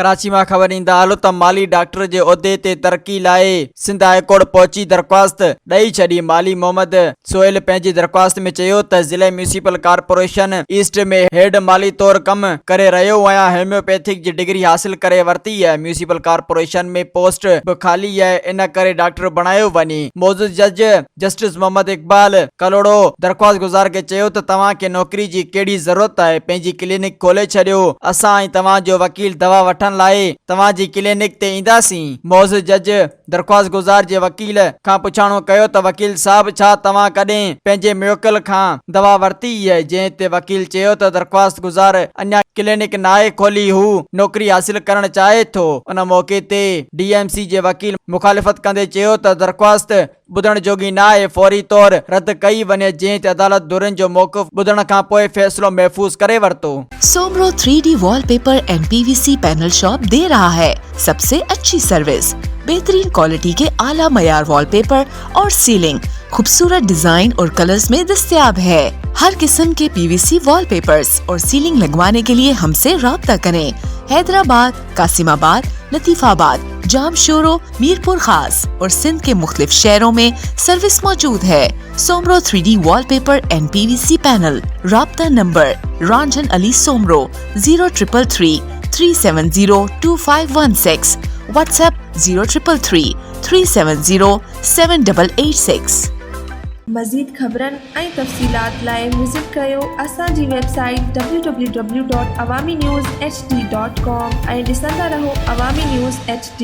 कराची में खबर ईंदा हलो त माली डॉक्टर जे उहदे ते तरक्की लाइ सिंध हाई कोर्ट पहुची दरख्वास्त ॾेई छॾी। माली मोहम्मद सोहेल पंहिंजी दरख्वास्त में चयो त ज़िले म्यूनिसिपल कारपोरेशन ईस्ट में हेड माली तौर कम करे रहियो आहियां। होम्योपैथिक जी डिग्री हासिल करे वरिती है। म्यूनिसिपल कारपोरेशन में पोस्ट बि ख़ाली है, इन करे डॉक्टर बणायो वञे। मौजूद जज जस्टिस मोहम्मद इकबाल कलोड़ो दरख्वास्त गुज़ार के चयो त तव्हां खे नौकरी जी कहिड़ी ज़रूरत आहे, पंहिंजी क्लिनिक खोले छॾियो। असां ऐं तव्हां जो वकील दवा वठण लाइ तव्हां जी क्लिनिक ते ईंदासीं। मौजूद जज दरख्वास्त गुज़ार जे वकील खां पुछाणो कयो त वकील साहब छा तव्हां कॾहिं पंहिंजे मुवक्किल खां दवा वरिती है, जंहिं ते वकील चयो त दरख्वास्त गुज़ार अञा क्लिनिक नाहे खोली, हू नौकरी हासिल करण चाहे थो। उन मौके ते DMC जे वकील मुखालिफ़त कंदे चयो त दरख्वास्त ॿुधण जोगी न आहे, फौरी तौर रद्द कई वञे, जंहिं ते अदालत दुरनि जो मौक़िफ़ ॿुधण खां पोइ फ़ैसिलो महफ़ूज़ करे वरितो। Soomro 3D wallpaper and PVC panel shop दे रहा है सबसे अच्छी सर्विस, बेहतरीन क्वालिटी के आला मयार वॉलपेपर और सीलिंग खूबसूरत डिजाइन और कलर्स में दस्तयाब है। हर किस्म के PVC वॉलपेपर्स और सीलिंग लगवाने के लिए हमसे राब्ता करें। हैदराबाद, कासिमाबाद, लतीफाबाद, जामशोरो, मीरपुर खास और सिंध के मुख्तलिफ शहरों में सर्विस मौजूद है। Soomro 3D wallpaper and PVC panel. राब्ता नंबर रंजन अली सोमरो 0333 370 2516, व्हाट्सएप 0333 370 7886। मज़ीद ख़बरन ऐं तफ़सीलात लाइ विज़िट कयो असांजी वेबसाइट www.awamiNewsHD.com ऐं ॾिसंदा रहो अवामी न्यूज़ HD।